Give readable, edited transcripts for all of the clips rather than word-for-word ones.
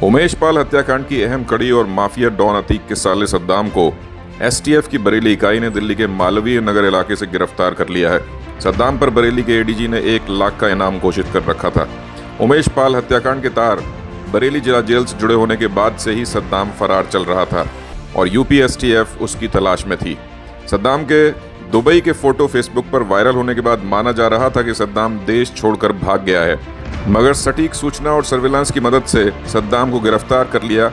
उमेश पाल हत्याकांड की अहम कड़ी और माफिया डॉन अतीक के साले सद्दाम को एसटीएफ की बरेली इकाई ने दिल्ली के मालवीय नगर इलाके से गिरफ्तार कर लिया है। सद्दाम पर बरेली के एडीजी ने 1 लाख का इनाम घोषित कर रखा था। उमेश पाल हत्याकांड के तार बरेली जिला जेल से जुड़े होने के बाद से ही सद्दाम फरार चल रहा था और यूपी एसटीएफ उसकी तलाश में थी। सद्दाम के दुबई के फोटो फेसबुक पर वायरल होने के बाद माना जा रहा था कि सद्दाम देश छोड़कर भाग गया है, मगर सटीक सूचना और सर्विलांस की मदद से सद्दाम को गिरफ्तार कर लिया।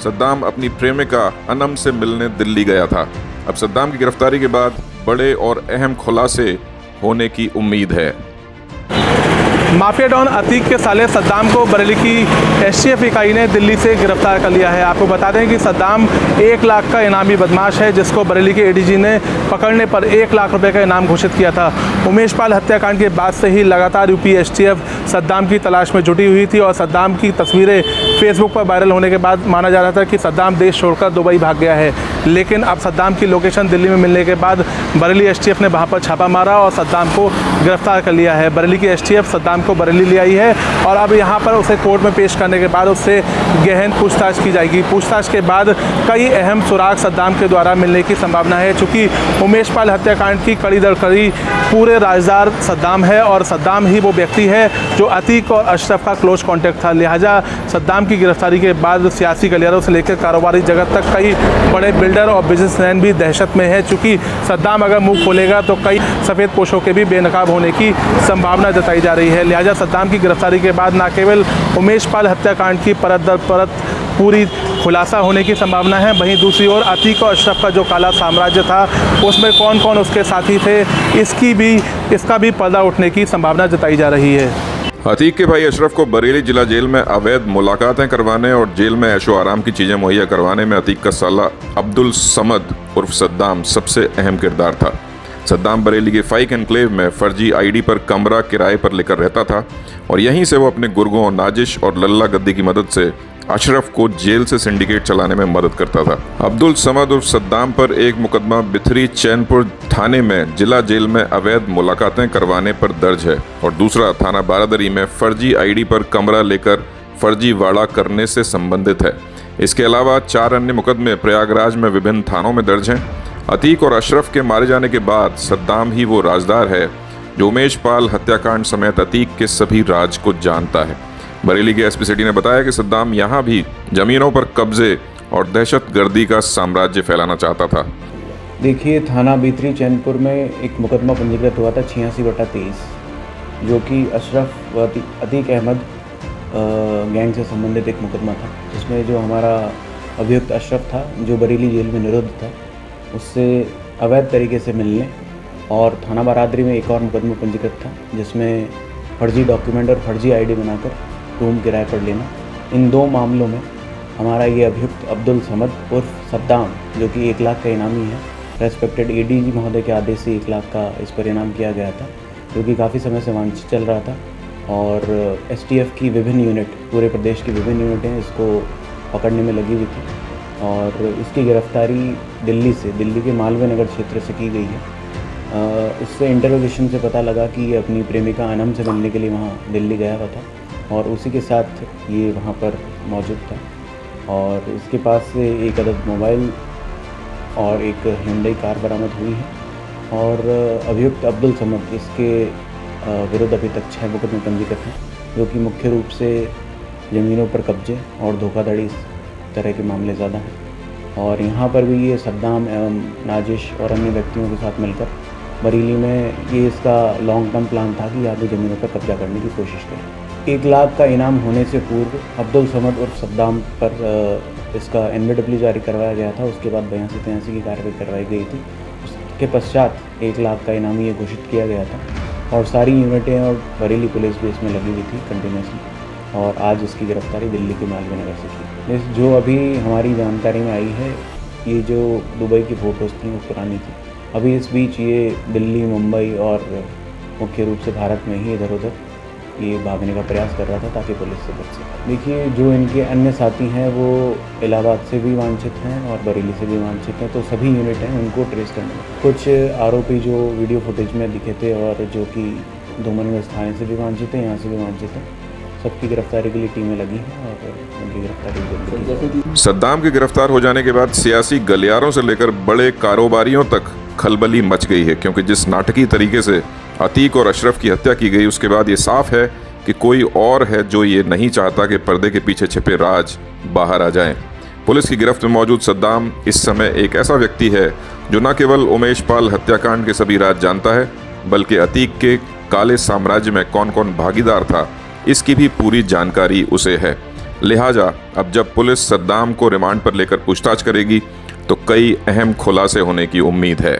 सद्दाम अपनी प्रेमिका अनम से मिलने दिल्ली गया था। अब सद्दाम की गिरफ्तारी के बाद बड़े और अहम खुलासे होने की उम्मीद है। माफिया डॉन अतीक के साले सद्दाम को बरेली की एसटीएफ इकाई ने दिल्ली से गिरफ्तार कर लिया है। आपको बता दें कि सद्दाम 1 लाख का इनामी बदमाश है, जिसको बरेली के एडीजी ने पकड़ने पर 1 लाख रुपए का इनाम घोषित किया था। उमेश पाल हत्याकांड के बाद से ही लगातार यूपी एसटीएफ सद्दाम की तलाश में जुटी हुई थी और सद्दाम की तस्वीरें फेसबुक पर वायरल होने के बाद माना जा रहा था कि सद्दाम देश छोड़कर दुबई भाग गया है। लेकिन अब सद्दाम की लोकेशन दिल्ली में मिलने के बाद बरेली एसटीएफ ने वहाँ पर छापा मारा और सद्दाम को गिरफ्तार कर लिया है। बरेली की एसटीएफ सद्दाम को बरेली ले आई है और अब यहाँ पर उसे कोर्ट में पेश करने के बाद उससे गहन पूछताछ की जाएगी। पूछताछ के बाद कई अहम सुराग सद्दाम के द्वारा मिलने की संभावना है, चूँकि उमेश पाल हत्याकांड की कड़ी दर कड़ी पूरे राजदार सद्दाम है और सद्दाम ही वो व्यक्ति है जो अतीक और अशरफ का क्लोज कॉन्टैक्ट था। लिहाजा सद्दाम की गिरफ्तारी के बाद सियासी गलियारों से लेकर कारोबारी जगत तक कई बड़े बिल्डर और बिजनेसमैन भी दहशत में है, चूँकि सद्दाम अगर मुंह खोलेगा तो कई सफ़ेद पोशों के भी बेनकाब होने की संभावना जताई जा रही है। लिहाजा सद्दाम की गिरफ्तारी के बाद न केवल उमेश पाल हत्याकांड की परत दर परत पूरी खुलासा होने की संभावना है, वहीं दूसरी ओर अतीक और अशरफ का जो काला साम्राज्य था उसमें कौन कौन उसके साथी थे इसका भी पर्दा उठने की संभावना जताई जा रही है। अतीक के भाई अशरफ को बरेली जिला जेल में अवैध मुलाकातें करवाने और जेल में ऐशो आराम की चीजें मुहैया करवाने में अतीक का साला अब्दुल समद उर्फ सद्दाम सबसे अहम किरदार था। सद्दाम बरेली के फाइक एनक्लेव में फर्जी आईडी पर कमरा किराए पर लेकर रहता था और यहीं से वो अपने गुर्गों नाजिश और लल्ला गद्दी की मदद से अशरफ को जेल से सिंडिकेट चलाने में मदद करता था। अब्दुल समद उर्फ सद्दाम पर एक मुकदमा बिथरी चैनपुर थाने में जिला जेल में अवैध मुलाकातें करवाने पर दर्ज है और दूसरा थाना बारादरी में फर्जी आईडी पर कमरा लेकर फर्जीवाड़ा करने से संबंधित है। इसके अलावा 4 अन्य मुकदमे प्रयागराज में विभिन्न थानों में दर्ज हैं। अतीक और अशरफ के मारे जाने के बाद सद्दाम ही वो राजदार है जो उमेश पाल हत्याकांड समेत अतीक के सभी राज को जानता है। बरेली के एसपी सिटी ने बताया कि सद्दाम यहाँ भी जमीनों पर कब्जे और दहशतगर्दी का साम्राज्य फैलाना चाहता था। देखिए, थाना बिथरी चैनपुर में एक मुकदमा पंजीकृत हुआ था 86/23, जो कि अशरफ व अतीक अहमद गैंग से संबंधित एक मुकदमा था, जिसमें जो हमारा अभियुक्त अशरफ था जो बरेली जेल में निरुद्ध था, उससे अवैध तरीके से मिलने और थाना बारादरी में एक और मुकदमा पंजीकृत था जिसमें फर्जी डॉक्यूमेंट और फर्जी आईडी बनाकर रूम किराए पर लेना। इन 2 मामलों में हमारा ये अभियुक्त अब्दुल समद उर्फ सद्दाम, जो कि 1 लाख का इनामी है, रेस्पेक्टेड एडीजी महोदय के आदेश से 1 लाख का इस पर इनाम किया गया था, जो कि काफ़ी समय से वांछित चल रहा था और एसटीएफ की विभिन्न यूनिट, पूरे प्रदेश की विभिन्न यूनिटें इसको पकड़ने में लगी हुई थी और इसकी गिरफ्तारी दिल्ली के मालवीय नगर क्षेत्र से की गई है। इससे इंटरोगेशन से पता लगा कि ये अपनी प्रेमिका अनम से मिलने के लिए वहाँ दिल्ली गया हुआ था और उसी के साथ ये वहाँ पर मौजूद था और इसके पास से 1 अदद मोबाइल और एक हिंडई कार बरामद हुई है और अभियुक्त अब्दुल समद, इसके विरुद्ध अभी तक 6 मुकदमे पंजीकृत हैं, जो कि मुख्य रूप से ज़मीनों पर कब्जे और धोखाधड़ी इस तरह के मामले ज़्यादा हैं और यहाँ पर भी ये सद्दाम एवं नाजिश और अन्य व्यक्तियों के साथ मिलकर बरेली में ये इसका लॉन्ग टर्म प्लान था कि यहाँ भी ज़मीनों पर कब्जा करने की कोशिश करें। 1 लाख का इनाम होने से पूर्व अब्दुल समद उर्फ सद्दाम पर इसका NWA जारी करवाया गया था। उसके बाद 82-83 की कार्रवाई करवाई गई थी। उसके पश्चात 1 लाख का इनाम ये घोषित किया गया था और सारी यूनिटें और बरेली पुलिस भी इसमें लगी हुई थी कंटिन्यूसली और आज इसकी गिरफ्तारी दिल्ली के मालवीय नगर से की। जो अभी हमारी जानकारी में आई है, ये जो दुबई की फ़ोटोज़ थी वो पुरानी थी। अभी इस बीच ये दिल्ली, मुंबई और मुख्य रूप से भारत में ही इधर उधर ये भागने का प्रयास कर रहा था ताकि पुलिस से बच सके। देखिए, जो इनके अन्य साथी हैं वो इलाहाबाद से भी वांछित हैं और बरेली से भी वांछित हैं, तो सभी यूनिट हैं उनको ट्रेस करने। कुछ आरोपी जो वीडियो फुटेज में दिखे थे और जो कि डोमनगंज थाने से भी वांछित हैं, यहाँ से भी वांछित हैं, सबकी गिरफ्तारी के लिए टीमें लगी हैं और उनकी गिरफ्तारी जल्दी की जाएगी। सद्दाम के गिरफ्तार हो जाने के बाद सियासी गलियारों से लेकर बड़े कारोबारियों तक खलबली मच गई है, क्योंकि जिस नाटकीय तरीके से अतीक और अशरफ की हत्या की गई उसके बाद ये साफ है कि कोई और है जो ये नहीं चाहता कि पर्दे के पीछे छिपे राज बाहर आ जाएं। पुलिस की गिरफ्त में मौजूद सद्दाम इस समय एक ऐसा व्यक्ति है जो न केवल उमेश पाल हत्याकांड के सभी राज जानता है, बल्कि अतीक के काले साम्राज्य में कौन कौन भागीदार था इसकी भी पूरी जानकारी उसे है। लिहाजा अब जब पुलिस सद्दाम को रिमांड पर लेकर पूछताछ करेगी तो कई अहम खुलासे होने की उम्मीद है।